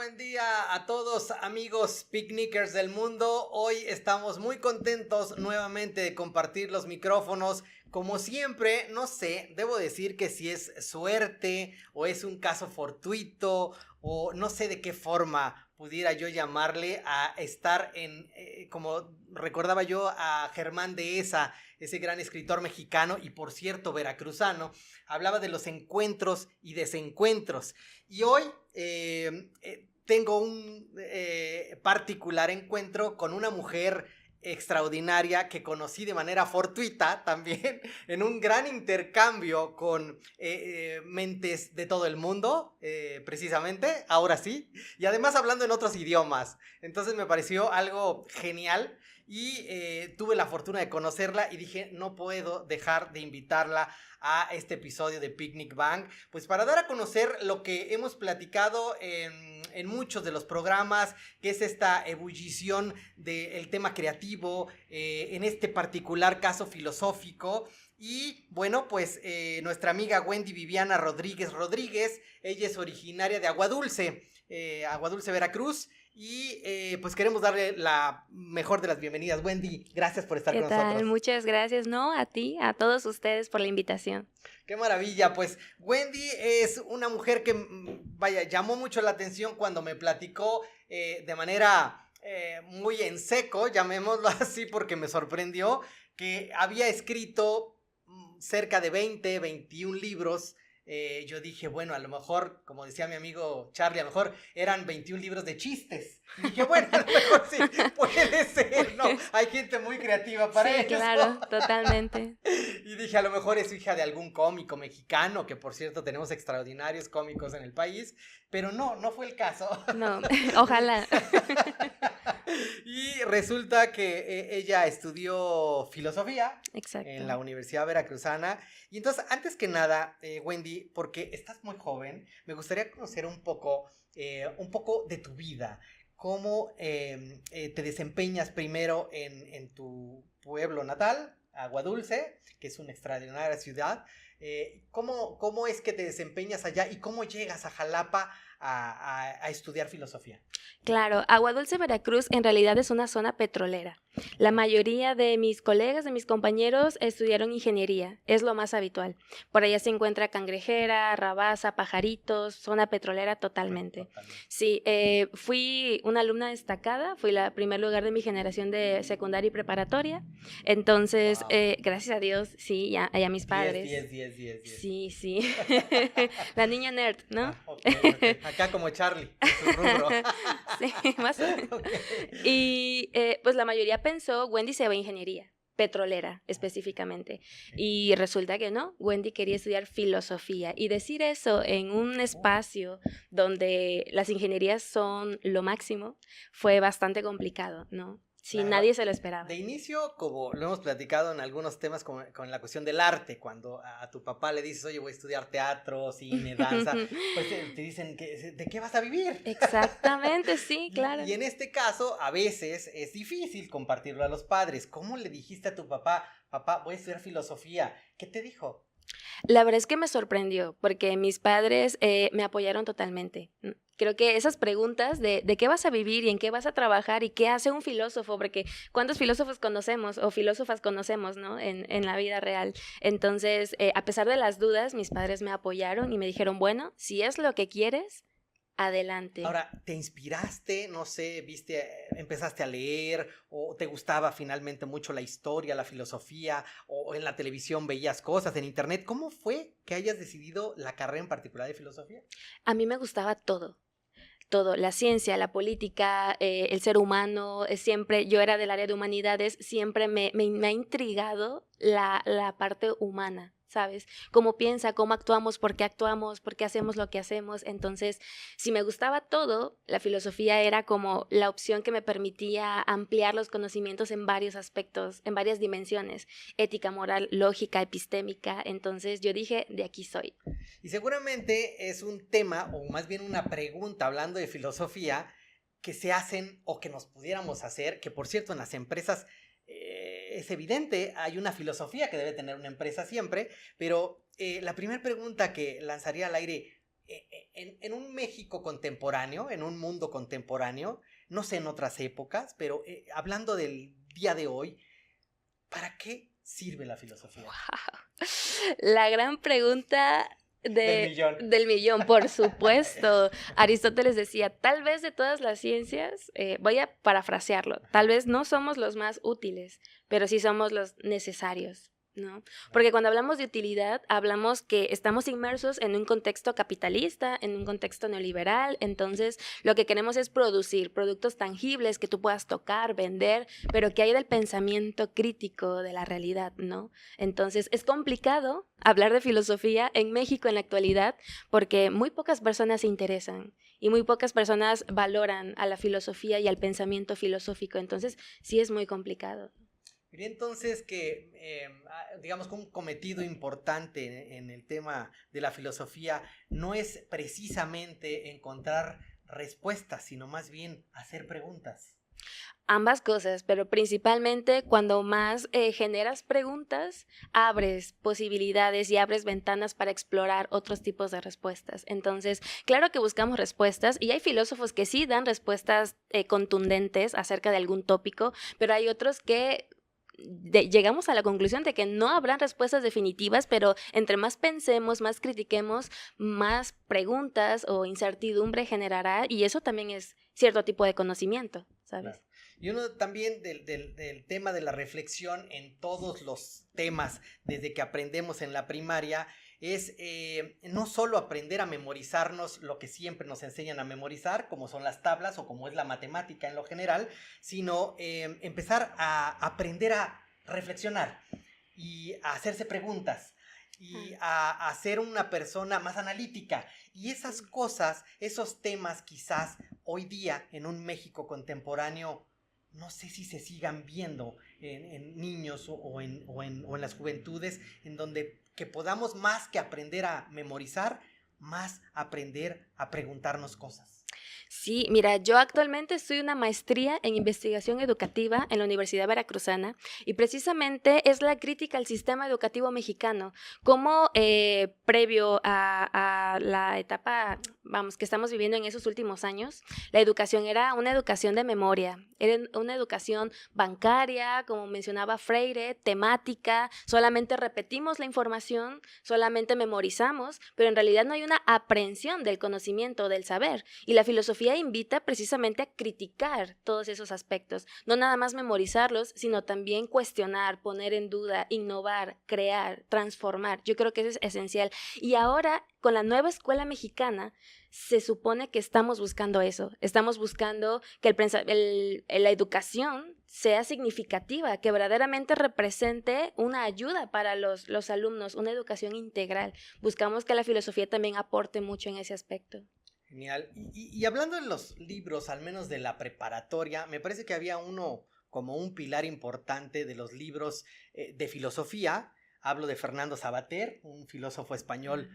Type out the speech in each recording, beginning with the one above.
buen día a todos amigos picnickers del mundo. Hoy estamos muy contentos nuevamente de compartir los micrófonos. Como siempre, no sé, debo decir que si es suerte o es un caso fortuito o no sé de qué forma pudiera yo llamarle a estar como recordaba yo a Germán Dehesa, ese gran escritor mexicano y por cierto veracruzano, hablaba de los encuentros y desencuentros. Y hoy tengo un particular encuentro con una mujer extraordinaria que conocí de manera fortuita también en un gran intercambio con mentes de todo el mundo, precisamente, ahora sí, y además hablando en otros idiomas. Entonces me pareció algo genial y tuve la fortuna de conocerla y dije, no puedo dejar de invitarla a este episodio de Picnic Bang, pues para dar a conocer lo que hemos platicado en muchos de los programas, que es esta ebullición del tema creativo, en este particular caso filosófico. Y bueno, pues nuestra amiga Wendy Viviana Rodríguez Rodríguez, ella es originaria de Aguadulce, Veracruz. Y pues queremos darle la mejor de las bienvenidas. Wendy, gracias por estar ¿Qué con tal? nosotros. Muchas gracias, ¿no? A ti, a todos ustedes por la invitación. Qué maravilla, pues Wendy es una mujer que, vaya, llamó mucho la atención cuando me platicó de manera muy en seco, llamémoslo así porque me sorprendió, que había escrito cerca de 21 libros. Yo dije, bueno, a lo mejor, como decía mi amigo Charlie, a lo mejor eran 21 libros de chistes. Y dije, bueno, a lo mejor sí, puede ser, ¿no? Hay gente muy creativa para eso. Sí, claro, totalmente. Y dije, a lo mejor es hija de algún cómico mexicano, que por cierto tenemos extraordinarios cómicos en el país, pero no fue el caso. No, ojalá. Y resulta que ella estudió filosofía Exacto. en la Universidad Veracruzana. Y entonces, antes que nada, Wendy, porque estás muy joven, me gustaría conocer un poco de tu vida. ¿Cómo te desempeñas primero en tu pueblo natal, Aguadulce, que es una extraordinaria ciudad? ¿Cómo es que te desempeñas allá y cómo llegas a Jalapa a estudiar filosofía? Claro, Aguadulce, Veracruz en realidad es una zona petrolera. La mayoría de mis colegas, de mis compañeros, estudiaron ingeniería, es lo más habitual. Por allá se encuentra Cangrejera, Rabasa, Pajaritos, zona petrolera totalmente. Sí, fui una alumna destacada, fui la primer lugar de mi generación de secundaria y preparatoria. Entonces, Wow. Gracias a Dios, sí, y a mis padres. 10. Sí. La niña nerd, ¿no? Okay. Acá como Charlie, en su rubro. Sí, más o menos. Okay. Y pues la mayoría pensó, Wendy se va a ingeniería, petrolera específicamente. Y resulta que no, Wendy quería estudiar filosofía. Y decir eso en un espacio donde las ingenierías son lo máximo fue bastante complicado, ¿no? Sí, Claro. Nadie se lo esperaba. De inicio, como lo hemos platicado en algunos temas con la cuestión del arte, cuando a tu papá le dices, oye, voy a estudiar teatro, cine, danza, pues te dicen, ¿de qué vas a vivir? Exactamente, sí, claro. Y en este caso, a veces es difícil compartirlo a los padres. ¿Cómo le dijiste a tu papá, voy a estudiar filosofía? ¿Qué te dijo? La verdad es que me sorprendió, porque mis padres me apoyaron totalmente. Creo que esas preguntas de qué vas a vivir y en qué vas a trabajar y qué hace un filósofo, porque ¿cuántos filósofos conocemos o filósofas conocemos, ¿no? en la vida real? Entonces, a pesar de las dudas, mis padres me apoyaron y me dijeron, bueno, si es lo que quieres, adelante. Ahora, ¿te inspiraste? No sé, empezaste a leer o te gustaba finalmente mucho la historia, la filosofía o en la televisión veías cosas, en internet. ¿Cómo fue que hayas decidido la carrera en particular de filosofía? A mí me gustaba todo, la ciencia, la política, el ser humano, siempre, yo era del área de humanidades, siempre me ha intrigado la parte humana, ¿sabes? Cómo piensa, cómo actuamos, por qué hacemos lo que hacemos. Entonces, si me gustaba todo, la filosofía era como la opción que me permitía ampliar los conocimientos en varios aspectos, en varias dimensiones, ética, moral, lógica, epistémica. Entonces yo dije, de aquí soy. Y seguramente es un tema, o más bien una pregunta, hablando de filosofía, que se hacen o que nos pudiéramos hacer, que por cierto en las empresas es evidente, hay una filosofía que debe tener una empresa siempre, pero la primera pregunta que lanzaría al aire, en un México contemporáneo, en un mundo contemporáneo, no sé en otras épocas, pero hablando del día de hoy, ¿para qué sirve la filosofía? Wow. La gran pregunta Del millón. del millón, por supuesto. Aristóteles decía, tal vez de todas las ciencias, voy a parafrasearlo, tal vez no somos los más útiles, pero sí somos los necesarios, ¿no? Porque cuando hablamos de utilidad, hablamos que estamos inmersos en un contexto capitalista, en un contexto neoliberal, entonces lo que queremos es producir productos tangibles que tú puedas tocar, vender, pero que hay del pensamiento crítico de la realidad, ¿no? Entonces es complicado hablar de filosofía en México en la actualidad porque muy pocas personas se interesan y muy pocas personas valoran a la filosofía y al pensamiento filosófico, entonces sí es muy complicado. Diría entonces que, digamos que un cometido importante en el tema de la filosofía no es precisamente encontrar respuestas, sino más bien hacer preguntas. Ambas cosas, pero principalmente cuando más generas preguntas, abres posibilidades y abres ventanas para explorar otros tipos de respuestas. Entonces, claro que buscamos respuestas y hay filósofos que sí dan respuestas contundentes acerca de algún tópico, pero hay otros que llegamos a la conclusión de que no habrán respuestas definitivas, pero entre más pensemos, más critiquemos, más preguntas o incertidumbre generará y eso también es cierto tipo de conocimiento, ¿sabes? Claro. Y uno también del tema de la reflexión en todos los temas, desde que aprendemos en la primaria, es no solo aprender a memorizarnos lo que siempre nos enseñan a memorizar, como son las tablas o como es la matemática en lo general, sino empezar a aprender a reflexionar y a hacerse preguntas y a ser una persona más analítica. Y esas cosas, esos temas quizás hoy día en un México contemporáneo, no sé si se sigan viendo en niños o en las juventudes, en donde que podamos más que aprender a memorizar, más aprender a preguntarnos cosas. Sí, mira, yo actualmente estoy una maestría en investigación educativa en la Universidad Veracruzana y precisamente es la crítica al sistema educativo mexicano, como previo a la etapa, vamos, que estamos viviendo en esos últimos años, la educación era una educación de memoria, era una educación bancaria, como mencionaba Freire, temática, solamente repetimos la información, solamente memorizamos, pero en realidad no hay una aprehensión del conocimiento, del saber, y la filosofía invita precisamente a criticar todos esos aspectos, no nada más memorizarlos, sino también cuestionar, poner en duda, innovar, crear, transformar. Yo creo que eso es esencial. Y ahora, con la nueva escuela mexicana, se supone que estamos buscando eso, estamos buscando que la educación sea significativa, que verdaderamente represente una ayuda para los alumnos, una educación integral. Buscamos que la filosofía también aporte mucho en ese aspecto. Genial. Y hablando de los libros, al menos de la preparatoria, me parece que había uno como un pilar importante de los libros de filosofía. Hablo de Fernando Savater, un filósofo español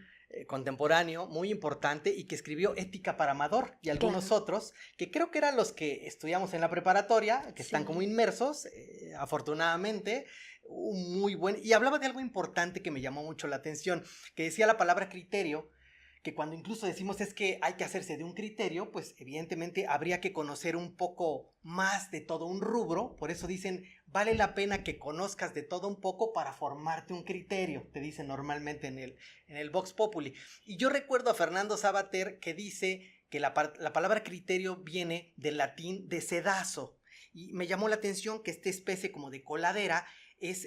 contemporáneo muy importante y que escribió Ética para Amador y algunos otros, que creo que eran los que estudiamos en la preparatoria, que están como inmersos, afortunadamente. Muy buen. Y hablaba de algo importante que me llamó mucho la atención, que decía la palabra criterio, que cuando incluso decimos es que hay que hacerse de un criterio, pues evidentemente habría que conocer un poco más de todo un rubro, por eso dicen, vale la pena que conozcas de todo un poco para formarte un criterio, te dicen normalmente en el Vox Populi. Y yo recuerdo a Fernando Savater que dice que la palabra criterio viene del latín de sedazo, y me llamó la atención que esta especie como de coladera es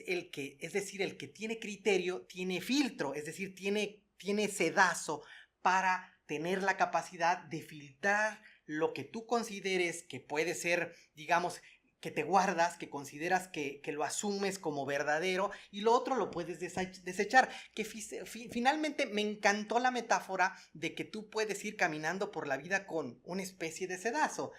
decir, el que tiene criterio tiene filtro, es decir, tiene sedazo, para tener la capacidad de filtrar lo que tú consideres que puede ser, digamos, que te guardas, que consideras que lo asumes como verdadero y lo otro lo puedes desechar. Que finalmente me encantó la metáfora de que tú puedes ir caminando por la vida con una especie de sedazo,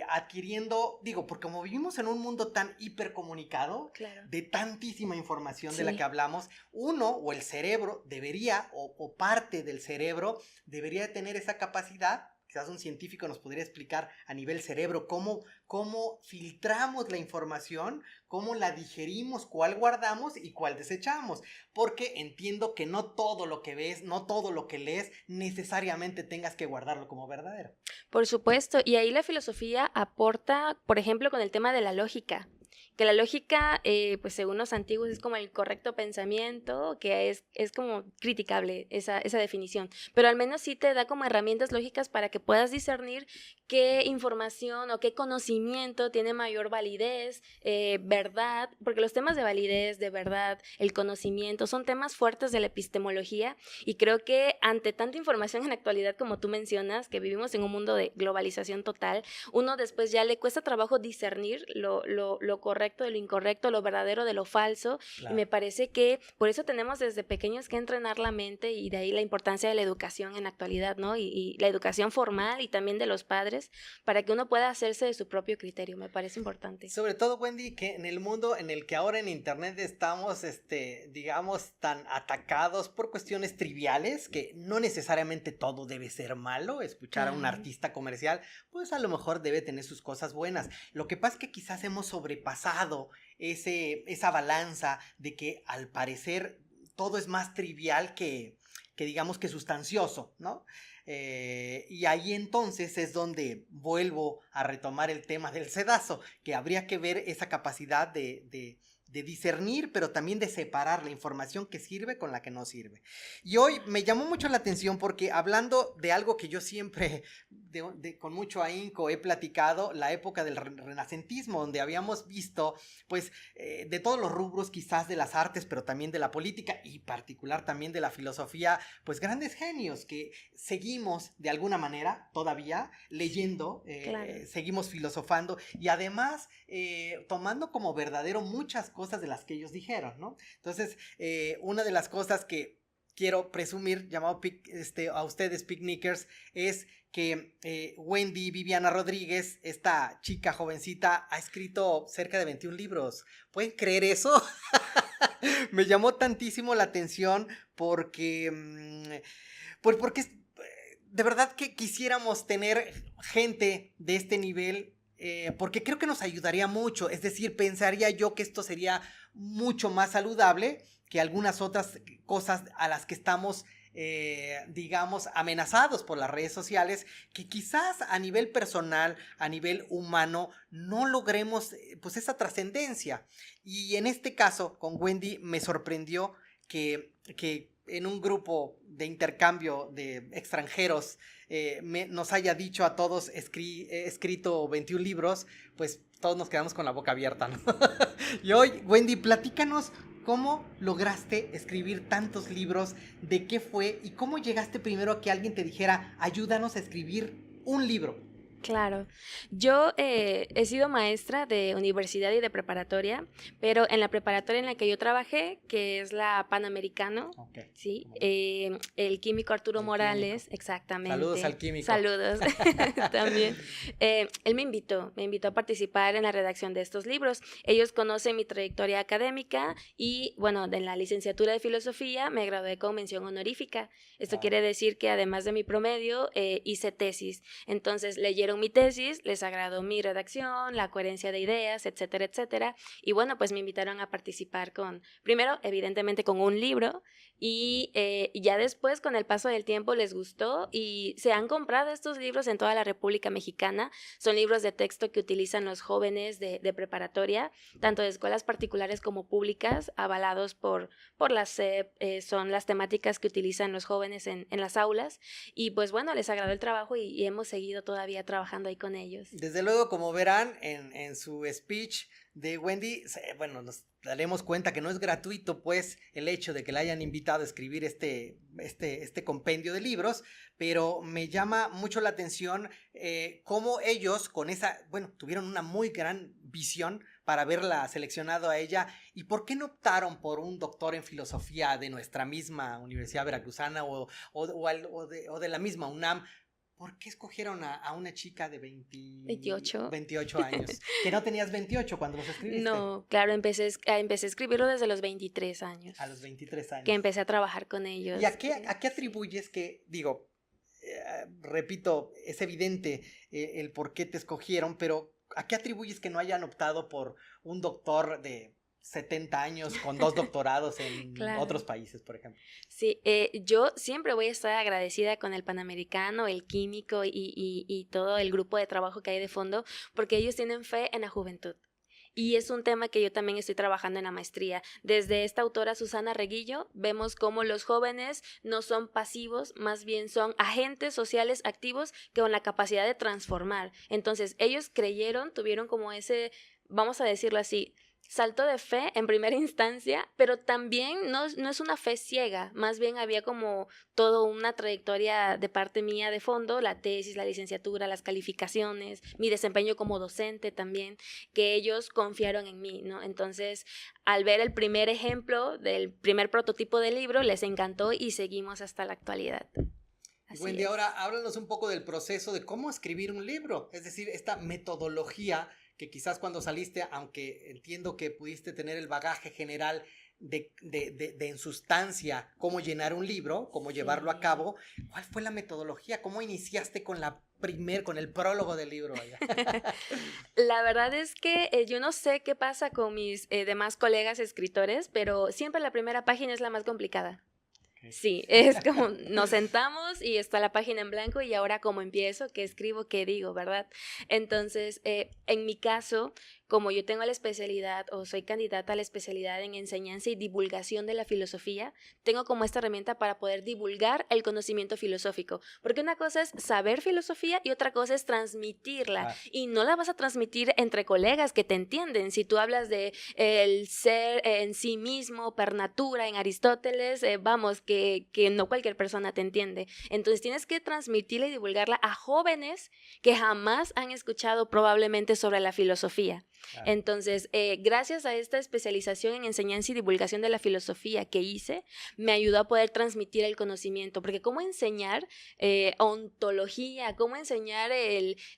adquiriendo, digo, porque como vivimos en un mundo tan hipercomunicado, de tantísima información de la que hablamos, uno o el cerebro debería, o parte del cerebro debería tener esa capacidad, quizás un científico nos podría explicar a nivel cerebro cómo filtramos la información, cómo la digerimos, cuál guardamos y cuál desechamos. Porque entiendo que no todo lo que ves, no todo lo que lees, necesariamente tengas que guardarlo como verdadero. Por supuesto, y ahí la filosofía aporta, por ejemplo, con el tema de la lógica. Que la lógica, pues según los antiguos, es como el correcto pensamiento, que es como criticable esa definición, pero al menos sí te da como herramientas lógicas para que puedas discernir qué información o qué conocimiento tiene mayor validez, verdad, porque los temas de validez, de verdad, el conocimiento, son temas fuertes de la epistemología, y creo que ante tanta información en la actualidad, como tú mencionas, que vivimos en un mundo de globalización total, uno después ya le cuesta trabajo discernir lo correcto de lo incorrecto, lo verdadero de lo falso, claro. Y me parece que por eso tenemos desde pequeños que entrenar la mente, y de ahí la importancia de la educación en la actualidad, ¿no? Y la educación formal y también de los padres, para que uno pueda hacerse de su propio criterio, me parece importante. Sobre todo, Wendy, que en el mundo en el que ahora en internet estamos, digamos, tan atacados por cuestiones triviales, que no necesariamente todo debe ser malo. Escuchar a un artista comercial, pues a lo mejor debe tener sus cosas buenas. Lo que pasa es que quizás hemos sobrepasado esa balanza de que al parecer todo es más trivial que digamos que sustancioso, ¿no? Y ahí entonces es donde vuelvo a retomar el tema del sedazo, que habría que ver esa capacidad de discernir, pero también de separar la información que sirve con la que no sirve. Y hoy me llamó mucho la atención porque, hablando de algo que yo siempre con mucho ahínco he platicado, la época del renacentismo, donde habíamos visto pues de todos los rubros, quizás de las artes, pero también de la política y particular también de la filosofía, pues grandes genios que seguimos de alguna manera todavía leyendo, claro. Seguimos filosofando y además tomando como verdadero muchas cosas de las que ellos dijeron, ¿no? Entonces, una de las cosas que quiero presumir, llamado a ustedes picnickers, es que Wendy Viviana Rodríguez, esta chica jovencita, ha escrito cerca de 21 libros. ¿Pueden creer eso? Me llamó tantísimo la atención porque de verdad que quisiéramos tener gente de este nivel, porque creo que nos ayudaría mucho. Es decir, pensaría yo que esto sería mucho más saludable que algunas otras cosas a las que estamos, digamos, amenazados por las redes sociales, que quizás a nivel personal, a nivel humano, no logremos pues esa trascendencia. Y en este caso, con Wendy, me sorprendió que en un grupo de intercambio de extranjeros nos haya dicho a todos, he escrito 21 libros, pues todos nos quedamos con la boca abierta, ¿no? Y hoy, Wendy, platícanos cómo lograste escribir tantos libros, de qué fue y cómo llegaste primero a que alguien te dijera, ayúdanos a escribir un libro. Claro, yo he sido maestra de universidad y de preparatoria, pero en la preparatoria en la que yo trabajé, que es la Panamericano, okay. ¿Sí? El químico Arturo Morales, exactamente. Saludos al químico. Saludos, también. Él me invitó a participar en la redacción de estos libros. Ellos conocen mi trayectoria académica y, bueno, de la licenciatura de filosofía me gradué con mención honorífica. Esto quiere decir que además de mi promedio, hice tesis. Entonces, leyeron mi tesis, les agradó mi redacción, la coherencia de ideas, etcétera, etcétera. Y bueno, pues me invitaron a participar primero, evidentemente, con un libro, y ya después, con el paso del tiempo, les gustó y se han comprado estos libros en toda la República Mexicana. Son libros de texto que utilizan los jóvenes de preparatoria, tanto de escuelas particulares como públicas, avalados por la SEP, son las temáticas que utilizan los jóvenes en las aulas. Y pues bueno, les agradó el trabajo y hemos seguido todavía trabajando ahí con ellos. Desde luego, como verán en su speech de Wendy, bueno, nos daremos cuenta que no es gratuito pues el hecho de que la hayan invitado a escribir este compendio de libros, pero me llama mucho la atención cómo ellos tuvieron una muy gran visión para haberla seleccionado a ella. ¿Y por qué no optaron por un doctor en filosofía de nuestra misma Universidad Veracruzana o de la misma UNAM? ¿Por qué escogieron a una chica de 28 años? Que no tenías 28 cuando los escribiste. No, claro, empecé a escribirlo desde los 23 años. A los 23 años. Que empecé a trabajar con ellos. ¿Y a qué atribuyes que, digo, repito, es evidente el por qué te escogieron, pero ¿a qué atribuyes que no hayan optado por un doctor de 70 años con 2 doctorados en Claro. otros países, por ejemplo? Sí, yo siempre voy a estar agradecida con el Panamericano, el Químico y todo el grupo de trabajo que hay de fondo, porque ellos tienen fe en la juventud. Y es un tema que yo también estoy trabajando en la maestría. Desde esta autora Susana Reguillo, vemos cómo los jóvenes no son pasivos, más bien son agentes sociales activos que con la capacidad de transformar. Entonces, ellos creyeron, tuvieron como ese, vamos a decirlo así, salto de fe en primera instancia, pero también no es una fe ciega, más bien había como toda una trayectoria de parte mía de fondo, la tesis, la licenciatura, las calificaciones, mi desempeño como docente también, que ellos confiaron en mí, ¿no? Entonces, al ver el primer ejemplo del primer prototipo del libro, les encantó y seguimos hasta la actualidad. Wendy, ahora háblanos un poco del proceso de cómo escribir un libro, es decir, esta metodología que quizás cuando saliste, aunque entiendo que pudiste tener el bagaje general de en sustancia cómo llenar un libro, cómo llevarlo a cabo, ¿cuál fue la metodología? ¿Cómo iniciaste con con el prólogo del libro? La verdad es que yo no sé qué pasa con mis demás colegas escritores, pero siempre la primera página es la más complicada. Sí, es como nos sentamos y está la página en blanco y ahora cómo empiezo, qué escribo, qué digo, ¿verdad? Entonces, en mi caso, como yo tengo la especialidad o soy candidata a la especialidad en enseñanza y divulgación de la filosofía, tengo como esta herramienta para poder divulgar el conocimiento filosófico, porque una cosa es saber filosofía y otra cosa es transmitirla, y no la vas a transmitir entre colegas que te entienden. Si tú hablas de el ser en sí mismo, per natura, en Aristóteles, vamos, que no cualquier persona te entiende. Entonces tienes que transmitirla y divulgarla a jóvenes que jamás han escuchado probablemente sobre la filosofía. Claro. Entonces, gracias a esta especialización en enseñanza y divulgación de la filosofía que hice, me ayudó a poder transmitir el conocimiento, porque cómo enseñar ontología, cómo enseñar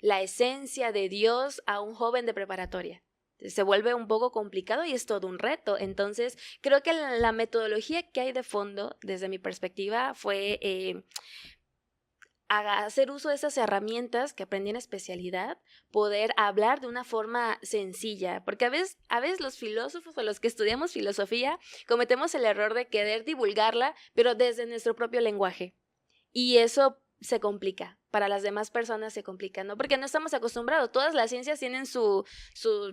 la esencia de Dios a un joven de preparatoria. Se vuelve un poco complicado y es todo un reto. Entonces, creo que la metodología que hay de fondo, desde mi perspectiva, fue hacer uso de esas herramientas que aprendí en especialidad, poder hablar de una forma sencilla, porque a veces los filósofos o los que estudiamos filosofía cometemos el error de querer divulgarla, pero desde nuestro propio lenguaje, y eso se complica. Para las demás personas se complica, ¿no? Porque no estamos acostumbrados. Todas las ciencias tienen su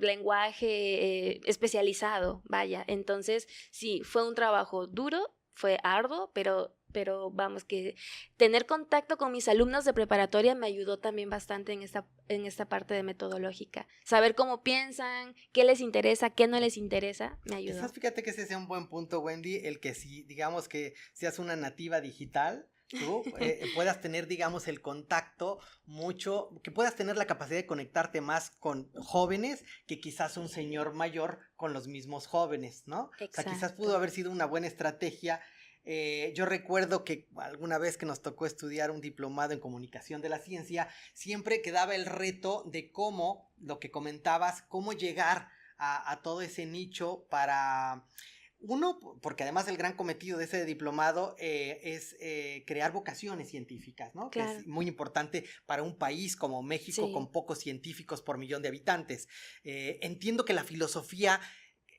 lenguaje especializado, vaya. Entonces, sí, fue un trabajo duro, fue arduo, pero vamos, que tener contacto con mis alumnos de preparatoria me ayudó también bastante en esta parte de metodológica. Saber cómo piensan, qué les interesa, qué no les interesa, me ayudó. Quizás fíjate que ese sea un buen punto, Wendy, el que si, digamos que seas una nativa digital, tú puedas tener, digamos, el contacto mucho, que puedas tener la capacidad de conectarte más con jóvenes que quizás un señor mayor con los mismos jóvenes, ¿no? Exacto. O sea, quizás pudo haber sido una buena estrategia. Yo recuerdo que alguna vez que nos tocó estudiar un diplomado en comunicación de la ciencia, siempre quedaba el reto de cómo, lo que comentabas, cómo llegar a todo ese nicho para... Uno, porque además el gran cometido de ese diplomado es crear vocaciones científicas, ¿no? Claro. Que es muy importante para un país como México, sí, con pocos científicos por millón de habitantes. Entiendo que la filosofía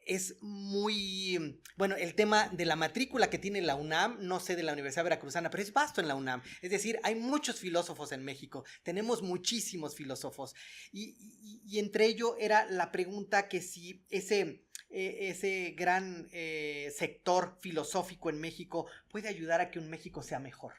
es muy... Bueno, el tema de la matrícula que tiene la UNAM, no sé de la Universidad Veracruzana, pero es vasto en la UNAM. Es decir, hay muchos filósofos en México, tenemos muchísimos filósofos. Y entre ello era la pregunta que si ese gran sector filosófico en México puede ayudar a que un México sea mejor.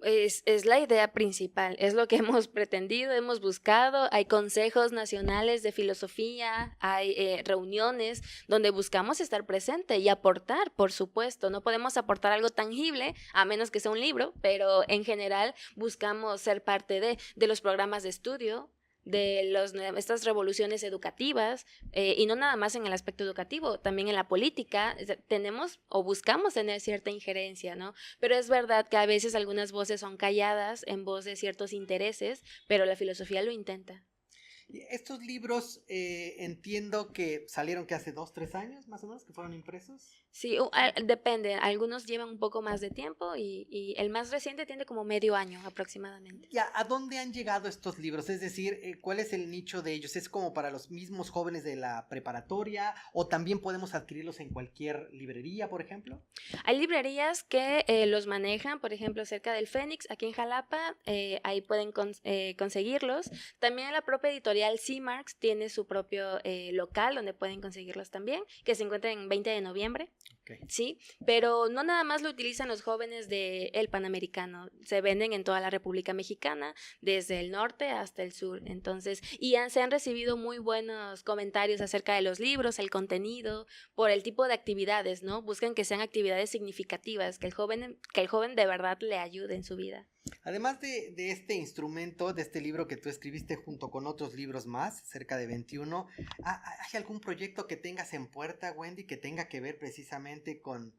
Es la idea principal, es lo que hemos pretendido, hemos buscado. Hay consejos nacionales de filosofía, hay reuniones donde buscamos estar presente y aportar, por supuesto. No podemos aportar algo tangible, a menos que sea un libro, pero en general buscamos ser parte de los programas de estudio, de estas revoluciones educativas, y no nada más en el aspecto educativo, también en la política tenemos o buscamos tener cierta injerencia, ¿no? Pero es verdad que a veces algunas voces son calladas en voz de ciertos intereses, pero la filosofía lo intenta. Y estos libros entiendo que salieron que hace 2, 3 años más o menos que fueron impresos. Sí, depende, algunos llevan un poco más de tiempo y el más reciente tiene como medio año aproximadamente. ¿Y a dónde han llegado estos libros? Es decir, ¿cuál es el nicho de ellos? ¿Es como para los mismos jóvenes de la preparatoria o también podemos adquirirlos en cualquier librería, por ejemplo? Hay librerías que los manejan, por ejemplo, cerca del Fénix, aquí en Jalapa, ahí pueden conseguirlos. También la propia editorial C-Marks tiene su propio local donde pueden conseguirlos también, que se encuentra en 20 de noviembre. Okay. Sí, pero no nada más lo utilizan los jóvenes del Panamericano, se venden en toda la República Mexicana, desde el norte hasta el sur, entonces, se han recibido muy buenos comentarios acerca de los libros, el contenido, por el tipo de actividades, ¿no? Buscan que sean actividades significativas, que el joven de verdad le ayude en su vida. Además de este instrumento, de este libro que tú escribiste junto con otros libros más, cerca de 21, ¿hay algún proyecto que tengas en puerta, Wendy, que tenga que ver precisamente con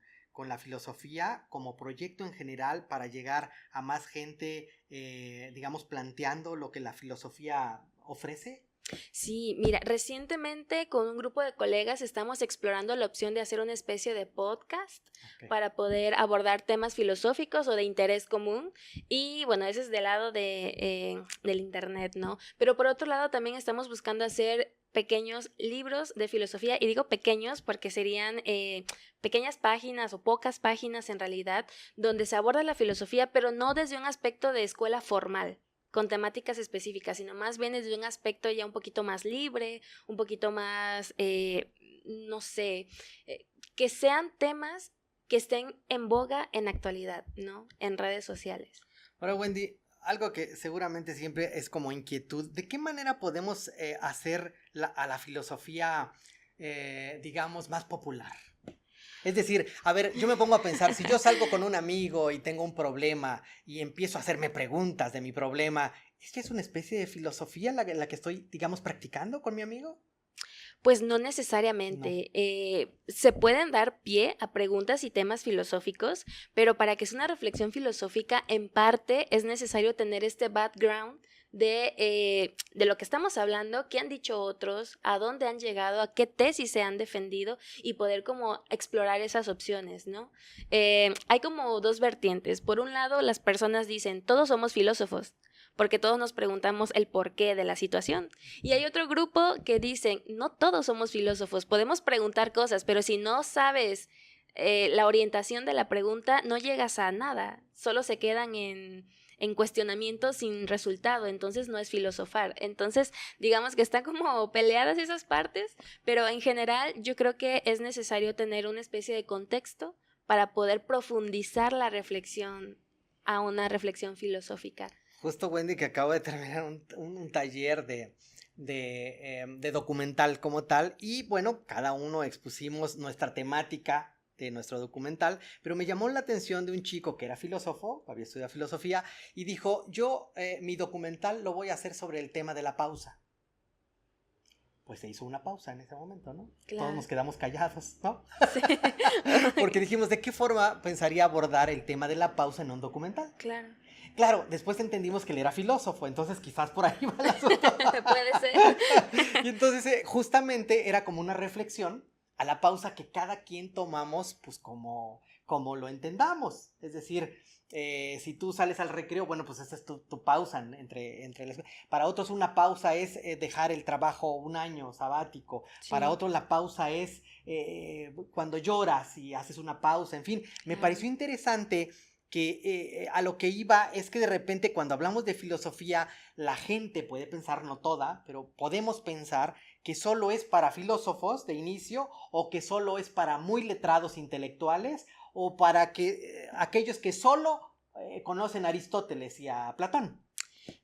la filosofía como proyecto en general para llegar a más gente, digamos, planteando lo que la filosofía ofrece? Sí, mira, recientemente con un grupo de colegas estamos explorando la opción de hacer una especie de podcast para poder abordar temas filosóficos o de interés común y bueno, ese es del lado del internet, ¿no? Pero por otro lado también estamos buscando hacer pequeños libros de filosofía y digo pequeños porque serían pequeñas páginas o pocas páginas en realidad donde se aborda la filosofía pero no desde un aspecto de escuela formal con temáticas específicas, sino más bien desde un aspecto ya un poquito más libre, un poquito más, no sé, que sean temas que estén en boga en actualidad, ¿no? En redes sociales. Ahora, Wendy, algo que seguramente siempre es como inquietud, ¿de qué manera podemos hacer a la filosofía, digamos, más popular? Es decir, a ver, yo me pongo a pensar, si yo salgo con un amigo y tengo un problema y empiezo a hacerme preguntas de mi problema, ¿es que es una especie de filosofía la que estoy, digamos, practicando con mi amigo? Pues no necesariamente. No. Se pueden dar pie a preguntas y temas filosóficos, pero para que sea una reflexión filosófica, en parte es necesario tener este background de lo que estamos hablando, qué han dicho otros, a dónde han llegado, a qué tesis se han defendido y poder como explorar esas opciones, ¿no? Hay como dos vertientes. Por un lado, las personas dicen, todos somos filósofos, porque todos nos preguntamos el porqué de la situación. Y hay otro grupo que dicen, no todos somos filósofos, podemos preguntar cosas, pero si no sabes la orientación de la pregunta, no llegas a nada, solo se quedan en cuestionamientos sin resultado, entonces no es filosofar. Entonces, digamos que están como peleadas esas partes, pero en general yo creo que es necesario tener una especie de contexto para poder profundizar la reflexión a una reflexión filosófica. Justo, Wendy, que acabo de terminar un taller de documental como tal y bueno, cada uno expusimos nuestra temática de nuestro documental, pero me llamó la atención de un chico que era filósofo, había estudiado filosofía y dijo, yo mi documental lo voy a hacer sobre el tema de la pausa. Pues se hizo una pausa en ese momento, ¿no? Claro. Todos nos quedamos callados, ¿no? Sí. Porque dijimos, ¿de qué forma pensaría abordar el tema de la pausa en un documental? Claro. Claro, después entendimos que él era filósofo, entonces quizás por ahí va el asunto. Puede ser. Y entonces justamente era como una reflexión a la pausa que cada quien tomamos pues como lo entendamos. Es decir, si tú sales al recreo, bueno, pues esa es tu pausa entre para otros una pausa es dejar el trabajo un año sabático. Sí. Para otros la pausa es cuando lloras y haces una pausa. En fin, me pareció interesante que a lo que iba es que de repente cuando hablamos de filosofía la gente puede pensar, no toda, pero podemos pensar que solo es para filósofos de inicio o que solo es para muy letrados intelectuales o para aquellos que solo conocen a Aristóteles y a Platón.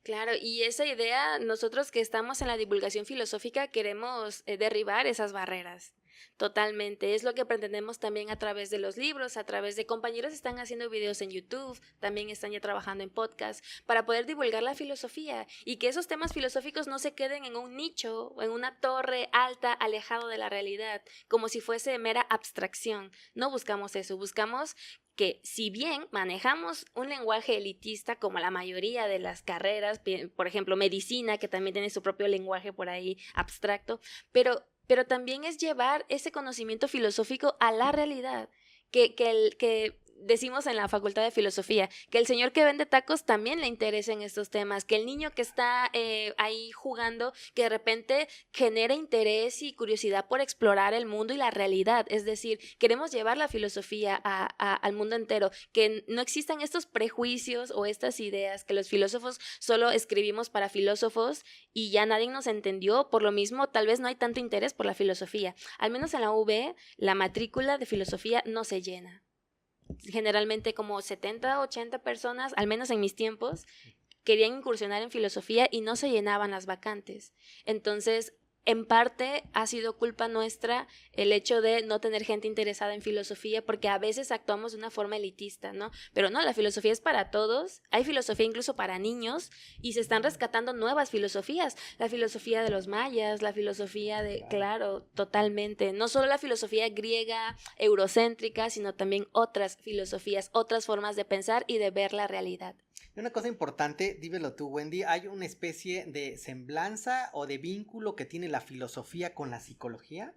Claro, y esa idea, nosotros que estamos en la divulgación filosófica queremos derribar esas barreras. Totalmente, es lo que pretendemos también a través de los libros, a través de compañeros que están haciendo videos en YouTube, también están ya trabajando en podcast, para poder divulgar la filosofía y que esos temas filosóficos no se queden en un nicho o en una torre alta, alejado de la realidad, como si fuese mera abstracción. No buscamos eso, buscamos que si bien manejamos un lenguaje elitista como la mayoría de las carreras, por ejemplo, medicina, que también tiene su propio lenguaje por ahí abstracto, pero también es llevar ese conocimiento filosófico a la realidad, que decimos en la Facultad de Filosofía, que el señor que vende tacos también le interesa en estos temas, que el niño que está ahí jugando, que de repente genera interés y curiosidad por explorar el mundo y la realidad. Es decir, queremos llevar la filosofía al mundo entero, que no existan estos prejuicios o estas ideas, que los filósofos solo escribimos para filósofos y ya nadie nos entendió. Por lo mismo, tal vez no hay tanto interés por la filosofía. Al menos en la UB, la matrícula de filosofía no se llena. Generalmente como 70, 80 personas, al menos en mis tiempos, querían incursionar en filosofía y no se llenaban las vacantes. Entonces, en parte ha sido culpa nuestra el hecho de no tener gente interesada en filosofía, porque a veces actuamos de una forma elitista, ¿no? Pero no, la filosofía es para todos, hay filosofía incluso para niños y se están rescatando nuevas filosofías, la filosofía de los mayas, la filosofía de, claro, totalmente, no solo la filosofía griega, eurocéntrica, sino también otras filosofías, otras formas de pensar y de ver la realidad. Una cosa importante, dímelo tú, Wendy, ¿hay una especie de semblanza o de vínculo que tiene la filosofía con la psicología?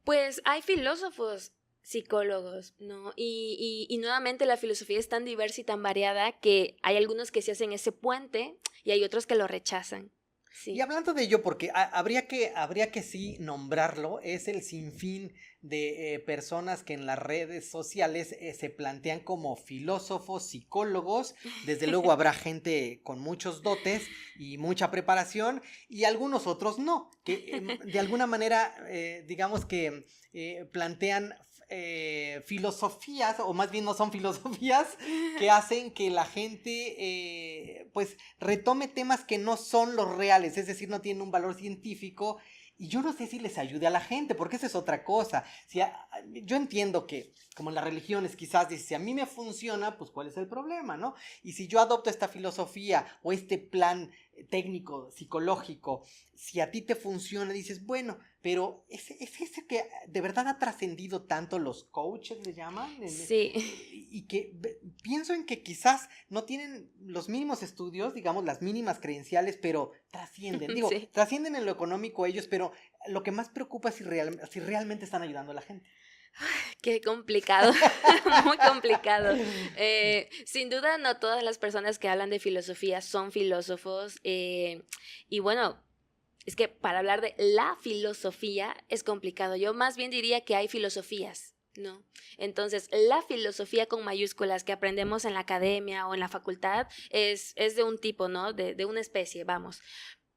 Pues hay filósofos psicólogos, ¿no? Y nuevamente la filosofía es tan diversa y tan variada que hay algunos que se hacen ese puente y hay otros que lo rechazan. Sí. Y hablando de ello, porque habría que sí nombrarlo, es el sinfín de personas que en las redes sociales se plantean como filósofos, psicólogos. Desde luego habrá gente con muchos dotes y mucha preparación y algunos otros no, que de alguna manera digamos que plantean filosofías, o más bien no son filosofías, que hacen que la gente pues retome temas que no son los reales, es decir, no tienen un valor científico. Y yo no sé si les ayude a la gente, porque esa es otra cosa. Yo entiendo que, como en las religiones, quizás dice, si a mí me funciona, pues ¿cuál es el problema, no? Y si yo adopto esta filosofía o este plan técnico, psicológico, si a ti te funciona, dices, bueno, pero es ese que de verdad ha trascendido tanto, los coaches le llaman. Sí. Y que pienso en que quizás no tienen los mínimos estudios, digamos, las mínimas credenciales, pero trascienden. Digo, Sí. Trascienden en lo económico ellos, pero lo que más preocupa es si realmente están ayudando a la gente. Qué complicado, muy complicado. Sin duda, no todas las personas que hablan de filosofía son filósofos. Y bueno, es que para hablar de la filosofía es complicado. Yo más bien diría que hay filosofías, ¿no? Entonces, la filosofía con mayúsculas que aprendemos en la academia o en la facultad es de un tipo, ¿no? De una especie, vamos.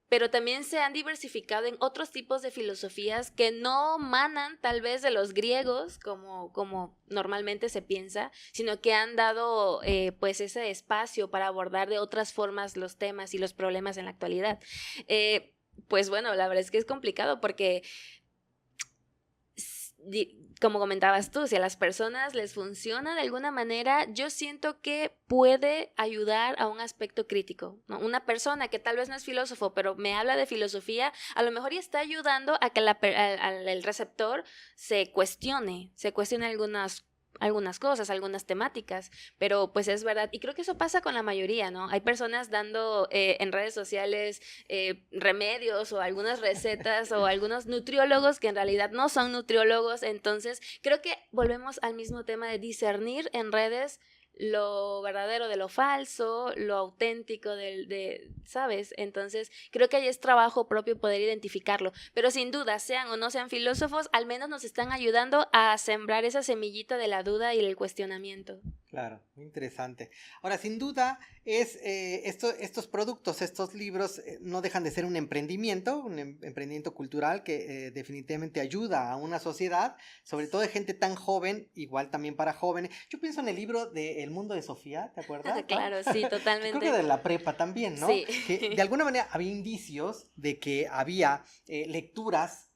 Pero también se han diversificado en otros tipos de filosofías que no manan tal vez de los griegos, como normalmente se piensa, sino que han dado pues ese espacio para abordar de otras formas los temas y los problemas en la actualidad. Pues bueno, la verdad es que es complicado porque, como comentabas tú, si a las personas les funciona de alguna manera, yo siento que puede ayudar a un aspecto crítico, ¿no? Una persona que tal vez no es filósofo, pero me habla de filosofía, a lo mejor ya está ayudando a que el receptor se cuestione algunas cosas, algunas temáticas, pero pues es verdad, y creo que eso pasa con la mayoría, ¿no? Hay personas dando en redes sociales remedios o algunas recetas o algunos nutriólogos que en realidad no son nutriólogos, entonces creo que volvemos al mismo tema de discernir en redes lo verdadero de lo falso, lo auténtico ¿sabes? Entonces, creo que ahí es trabajo propio poder identificarlo, pero sin duda, sean o no sean filósofos, al menos nos están ayudando a sembrar esa semillita de la duda y el cuestionamiento. Claro, muy interesante. Ahora, sin duda, estos productos, estos libros, no dejan de ser un emprendimiento cultural que definitivamente ayuda a una sociedad, sobre todo de gente tan joven, igual también para jóvenes. Yo pienso en el libro de El mundo de Sofía, ¿te acuerdas? Claro, sí, totalmente. Creo que de la prepa también, ¿no? Sí. Que de alguna manera había indicios de que había lecturas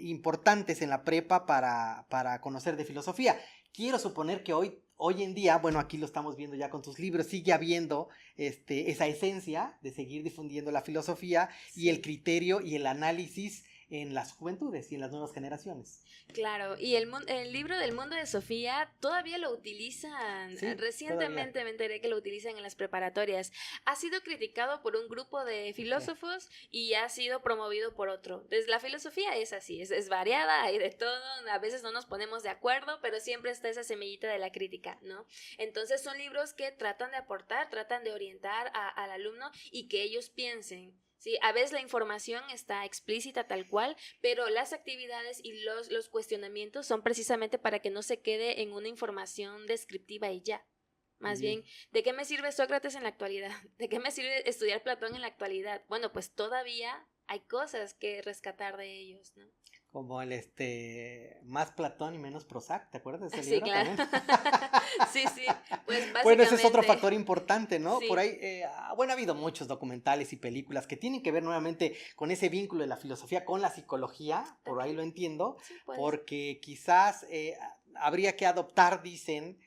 importantes en la prepa para conocer de filosofía. Quiero suponer que hoy en día, bueno, aquí lo estamos viendo ya con tus libros, sigue habiendo esa esencia de seguir difundiendo la filosofía y el criterio y el análisis en las juventudes y en las nuevas generaciones. Claro, y el libro del mundo de Sofía todavía lo utilizan. Sí, Recientemente todavía. me enteré que lo utilizan en las preparatorias. Ha sido criticado por un grupo de Sí. filósofos y ha sido promovido por otro. Desde la filosofía es así, es variada, hay de todo, a veces no nos ponemos de acuerdo, pero siempre está esa semillita de la crítica, ¿no? Entonces son libros que tratan de aportar, tratan de orientar al alumno y que ellos piensen. Sí, a veces la información está explícita tal cual, pero las actividades y los cuestionamientos son precisamente para que no se quede en una información descriptiva y ya. Más bien, ¿de qué me sirve Sócrates en la actualidad? ¿De qué me sirve estudiar Platón en la actualidad? Bueno, pues todavía hay cosas que rescatar de ellos, ¿no? Como el más Platón y menos Prozac, ¿te acuerdas de ese Sí, libro claro. también? Sí, pues básicamente. Bueno, ese es otro factor importante, ¿no? Sí. Por ahí, bueno, ha habido muchos documentales y películas que tienen que ver nuevamente con ese vínculo de la filosofía con la psicología, por ahí lo entiendo, Sí, pues. porque quizás habría que adoptar, dicen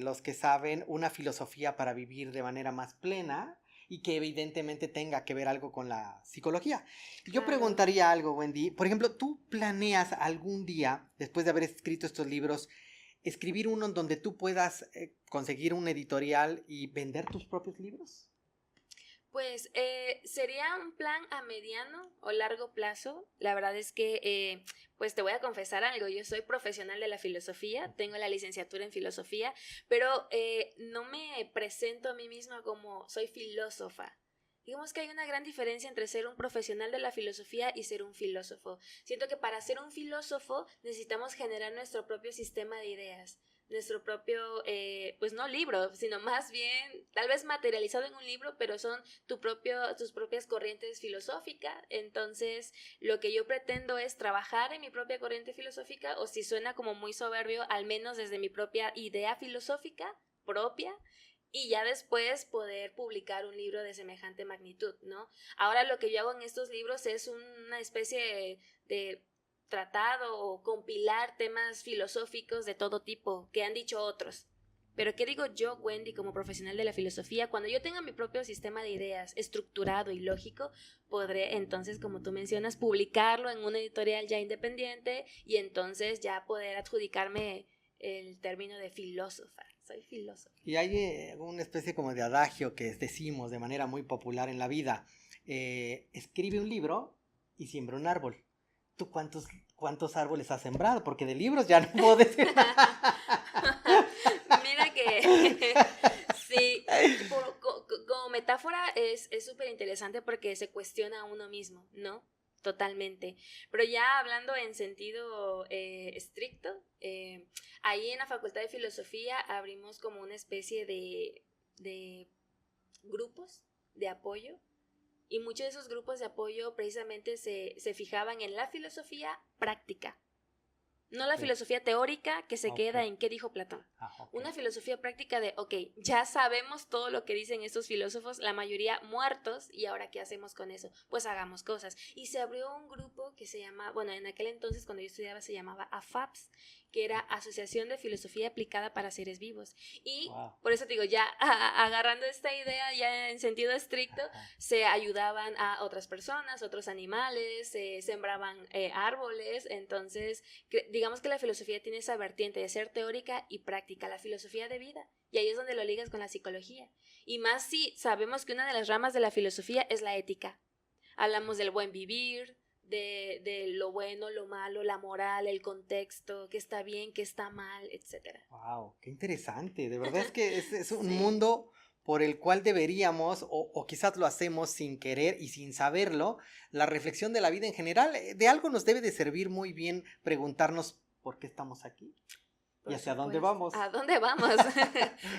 los que saben, una filosofía para vivir de manera más plena y que evidentemente tenga que ver algo con la psicología. Yo Claro. preguntaría algo, Wendy. Por ejemplo, ¿tú planeas algún día, después de haber escrito estos libros, escribir uno en donde tú puedas conseguir un editorial y vender tus propios libros? Pues sería un plan a mediano o largo plazo. La verdad es que, pues te voy a confesar algo, yo soy profesional de la filosofía, tengo la licenciatura en filosofía, pero no me presento a mí misma como soy filósofa. Digamos que hay una gran diferencia entre ser un profesional de la filosofía y ser un filósofo. Siento que para ser un filósofo necesitamos generar nuestro propio sistema de ideas, nuestro propio, pues no libro, sino más bien tal vez materializado en un libro, pero son tus propias corrientes filosóficas. Entonces lo que yo pretendo es trabajar en mi propia corriente filosófica, o si suena como muy soberbio, al menos desde mi propia idea filosófica propia, y ya después poder publicar un libro de semejante magnitud, ¿no? Ahora lo que yo hago en estos libros es una especie de tratado o compilar temas filosóficos de todo tipo que han dicho otros. Pero ¿qué digo yo, Wendy, como profesional de la filosofía? Cuando yo tenga mi propio sistema de ideas estructurado y lógico, podré entonces, como tú mencionas, publicarlo en una editorial ya independiente y entonces ya poder adjudicarme el término de filósofa. Soy filósofa. Y hay una especie como de adagio que decimos de manera muy popular en la vida. Escribe un libro y siembra un árbol. ¿Tú cuántos árboles has sembrado? Porque de libros ya no puedo decir nada. Mira que sí, como metáfora es súper interesante porque se cuestiona a uno mismo, ¿no? Totalmente. Pero ya hablando en sentido estricto, ahí en la Facultad de Filosofía abrimos como una especie de grupos de apoyo. Y muchos de esos grupos de apoyo precisamente se fijaban en la filosofía práctica. No la filosofía teórica que se queda en qué dijo Platón. Una filosofía práctica de, ya sabemos todo lo que dicen estos filósofos, la mayoría muertos, y ahora ¿qué hacemos con eso? Pues hagamos cosas. Y se abrió un grupo que se llama, bueno, en aquel entonces cuando yo estudiaba se llamaba AFAPS, que era Asociación de Filosofía Aplicada para Seres Vivos. Y por eso te digo, ya agarrando esta idea ya en sentido estricto, se ayudaban a otras personas, otros animales, se sembraban árboles. Entonces, digamos que la filosofía tiene esa vertiente de ser teórica y práctica, la filosofía de vida. Y ahí es donde lo ligas con la psicología. Y más si sabemos que una de las ramas de la filosofía es la ética. Hablamos del buen vivir, de lo bueno, lo malo, la moral, el contexto, qué está bien, qué está mal, etc. ¡Wow! ¡Qué interesante! De verdad es que es un mundo por el cual deberíamos, o quizás lo hacemos sin querer y sin saberlo, la reflexión de la vida en general. De algo nos debe de servir muy bien preguntarnos por qué estamos aquí. ¿Y hacia dónde vamos? ¿A dónde vamos?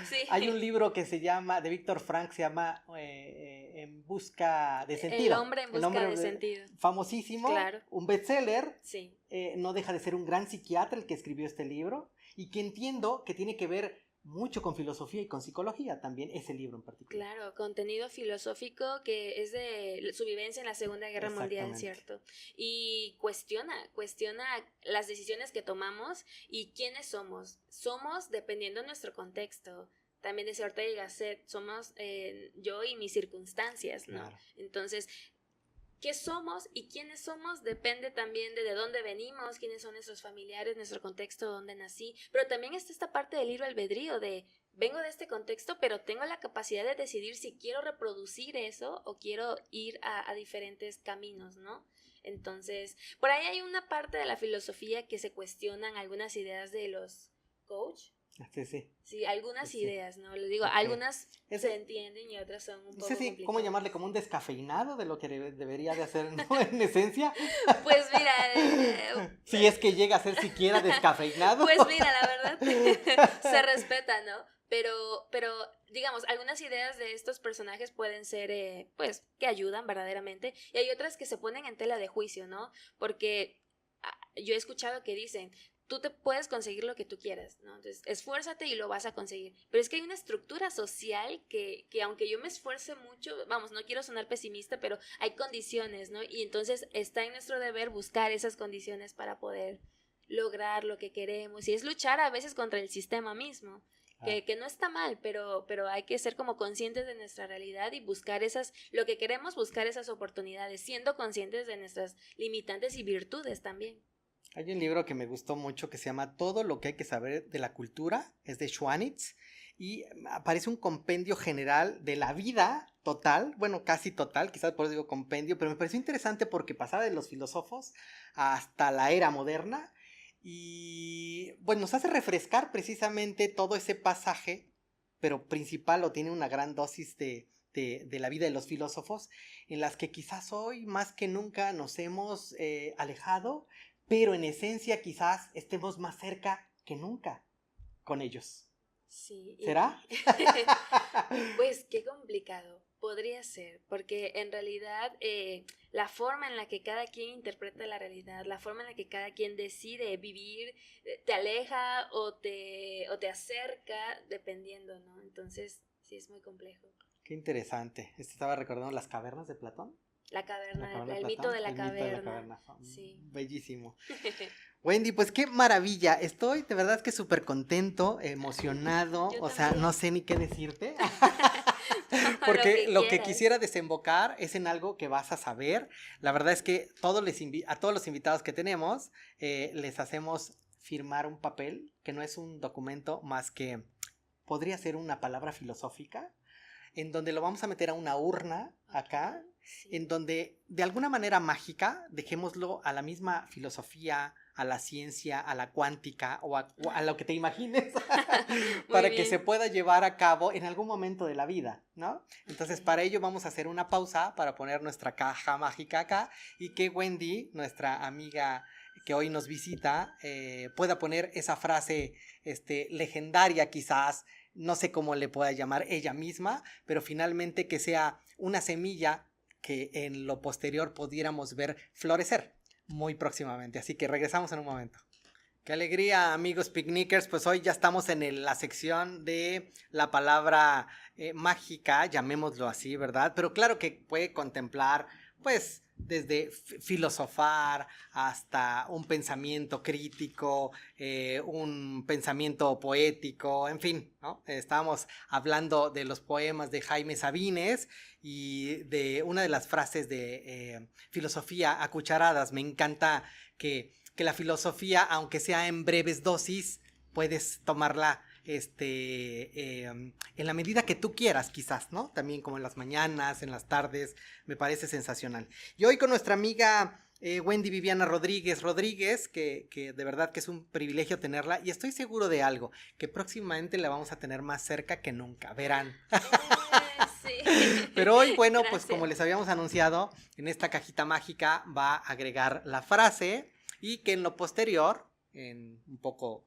Sí. Hay un libro que se llama, de Víctor Frank, se llama En busca de sentido. El hombre en busca de sentido. Famosísimo, claro. Un bestseller. Sí. No deja de ser un gran psiquiatra el que escribió este libro y que entiendo que tiene que ver mucho con filosofía y con psicología también, ese libro en particular. Claro, contenido filosófico que es de su vivencia en la Segunda Guerra Mundial, ¿cierto? Y cuestiona las decisiones que tomamos y quiénes somos. Somos dependiendo de nuestro contexto. También decía Ortega y Gasset, somos yo y mis circunstancias, ¿no? Claro. Entonces, qué somos y quiénes somos depende también de dónde venimos, quiénes son nuestros familiares, nuestro contexto, dónde nací, pero también está esta parte del libre albedrío de vengo de este contexto, pero tengo la capacidad de decidir si quiero reproducir eso o quiero ir a diferentes caminos, ¿no? Entonces, por ahí hay una parte de la filosofía que se cuestionan algunas ideas de los coach. Sí. Sí, algunas Sí. ideas, ¿no? Les digo, Ok. algunas se entienden y otras son un poco complicadas. ¿Cómo llamarle? ¿Como un descafeinado de lo que debería de hacer, ¿no? En esencia. Pues mira, Si es que llega a ser siquiera descafeinado. pues mira, la verdad se respeta, ¿no? Pero digamos, algunas ideas de estos personajes pueden ser, pues, que ayudan verdaderamente, y hay otras que se ponen en tela de juicio, ¿no? Porque yo he escuchado que dicen, tú te puedes conseguir lo que tú quieras, ¿no? Entonces, esfuérzate y lo vas a conseguir. Pero es que hay una estructura social que aunque yo me esfuerce mucho, vamos, no quiero sonar pesimista, pero hay condiciones, ¿no? Y entonces está en nuestro deber buscar esas condiciones para poder lograr lo que queremos. Y es luchar a veces contra el sistema mismo. Que no está mal, pero hay que ser como conscientes de nuestra realidad y buscar lo que queremos, buscar esas oportunidades, siendo conscientes de nuestras limitantes y virtudes también. Hay un libro que me gustó mucho que se llama Todo lo que hay que saber de la cultura, es de Schwanitz, y aparece un compendio general de la vida total, bueno, casi total, quizás por eso digo compendio, pero me pareció interesante porque pasaba de los filósofos hasta la era moderna, y bueno, nos hace refrescar precisamente todo ese pasaje, pero principal o tiene una gran dosis de la vida de los filósofos, en las que quizás hoy más que nunca nos hemos alejado, pero en esencia quizás estemos más cerca que nunca con ellos. Sí. ¿Será? Pues qué complicado. Podría ser, porque en realidad la forma en la que cada quien interpreta la realidad, la forma en la que cada quien decide vivir, te aleja o te acerca, dependiendo, ¿no? Entonces, sí es muy complejo. Qué interesante. Estaba recordando las cavernas de Platón. La caverna, de el Platón, mito de la el mito de la caverna. caverna. Sí. Bellísimo. Wendy, pues qué maravilla. Estoy de verdad que súper contento, emocionado. Yo o sea, también. no sé ni qué decirte. Porque lo que quieras. quisiera desembocar es en algo que vas a saber. La verdad es que a todos los invitados que tenemos les hacemos firmar un papel que no es un documento más que podría ser una palabra filosófica, en donde lo vamos a meter a una urna acá, Sí. en donde de alguna manera mágica dejémoslo a la misma filosofía, a la ciencia, a la cuántica o a lo que te imagines para que se pueda llevar a cabo en algún momento de la vida, ¿no? Entonces para ello vamos a hacer una pausa para poner nuestra caja mágica acá y que Wendy, nuestra amiga que hoy nos visita, pueda poner esa frase legendaria quizás, no sé cómo le pueda llamar ella misma, pero finalmente que sea una semilla que en lo posterior pudiéramos ver florecer muy próximamente. Así que regresamos en un momento. Qué alegría, amigos picnickers, pues hoy ya estamos en la sección de la palabra mágica, llamémoslo así, ¿verdad? Pero claro que puede contemplar, pues, desde filosofar hasta un pensamiento crítico, un pensamiento poético, en fin, ¿no? Estábamos hablando de los poemas de Jaime Sabines y de una de las frases de filosofía a cucharadas. Me encanta que la filosofía, aunque sea en breves dosis, puedes tomarla en la medida que tú quieras, quizás, ¿no? También como en las mañanas, en las tardes, me parece sensacional. Y hoy con nuestra amiga Wendy Viviana Rodríguez, que de verdad que es un privilegio tenerla, y estoy seguro de algo, que próximamente la vamos a tener más cerca que nunca, verán. Sí. Pero hoy, bueno, Gracias. pues como les habíamos anunciado, en esta cajita mágica va a agregar la frase y que en lo posterior, en un poco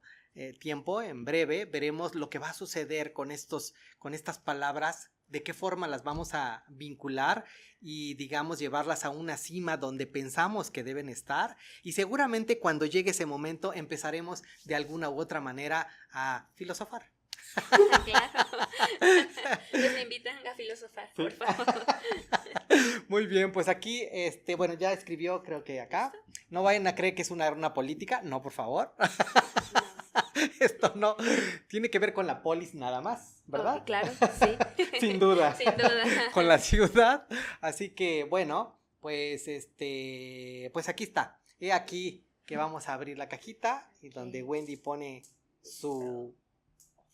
tiempo, en breve, veremos lo que va a suceder con estas palabras, de qué forma las vamos a vincular y, digamos, llevarlas a una cima donde pensamos que deben estar, y seguramente cuando llegue ese momento empezaremos de alguna u otra manera a filosofar. Claro. Les invitan a filosofar, por favor. Muy bien, pues aquí, bueno, ya escribió, creo que acá. No vayan a creer que es una política, no, por favor. No. Esto no tiene que ver con la polis nada más, ¿verdad? Okay, claro, sí. Sin duda. Sin duda. Con la ciudad. Así que, bueno, pues pues aquí está. He aquí que vamos a abrir la cajita y donde Wendy pone su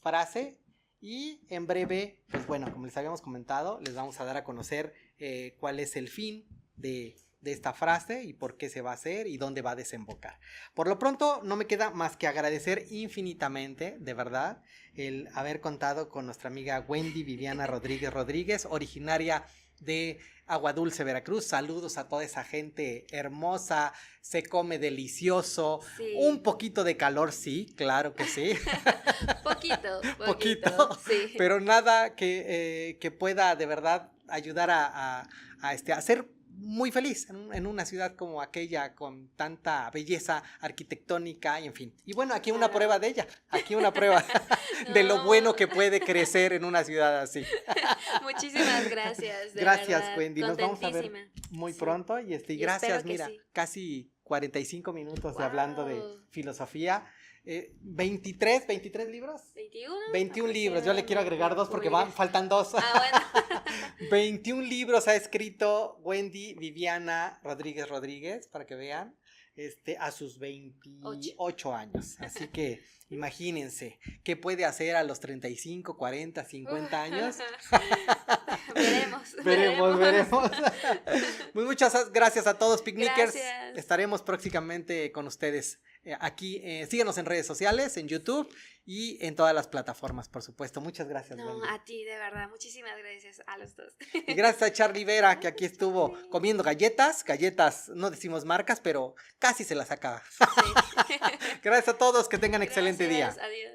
frase y en breve, pues bueno, como les habíamos comentado, les vamos a dar a conocer cuál es el fin de esta frase y por qué se va a hacer y dónde va a desembocar. Por lo pronto, no me queda más que agradecer infinitamente, de verdad, el haber contado con nuestra amiga Wendy Viviana Rodríguez, originaria de Agua Dulce, Veracruz. Saludos a toda esa gente hermosa, se come delicioso, Sí. un poquito de calor, sí, claro que sí. Poquito, sí. Pero nada que pueda de verdad ayudar a ser muy feliz en una ciudad como aquella con tanta belleza arquitectónica y en fin. Y bueno, aquí una prueba de ella, aquí una prueba de lo bueno que puede crecer en una ciudad así. Muchísimas gracias. Gracias, verdad, Wendy. Nos vamos a ver muy Sí. pronto y Y gracias, espero que mira, sí. casi 45 minutos de Wow. hablando de filosofía. 23 libros. 21. 21 libros, yo le quiero agregar 2 porque Muy bien. faltan 2. Ah, bueno. 21 libros ha escrito Wendy Viviana Rodríguez, para que vean, a sus 28 años. Así que imagínense, ¿qué puede hacer a los 35, 40, 50 años? Veremos. Muchas gracias a todos, Picnickers. Gracias. Estaremos próximamente con ustedes aquí. Síguenos en redes sociales, en YouTube y en todas las plataformas, por supuesto. Muchas gracias, No, Wendy. a ti, de verdad. Muchísimas gracias a los dos. Y gracias a Charlie Vera, que aquí estuvo comiendo galletas, no decimos marcas, pero casi se las acaba. Sí. Gracias a todos, que tengan excelente día. Gracias, adiós.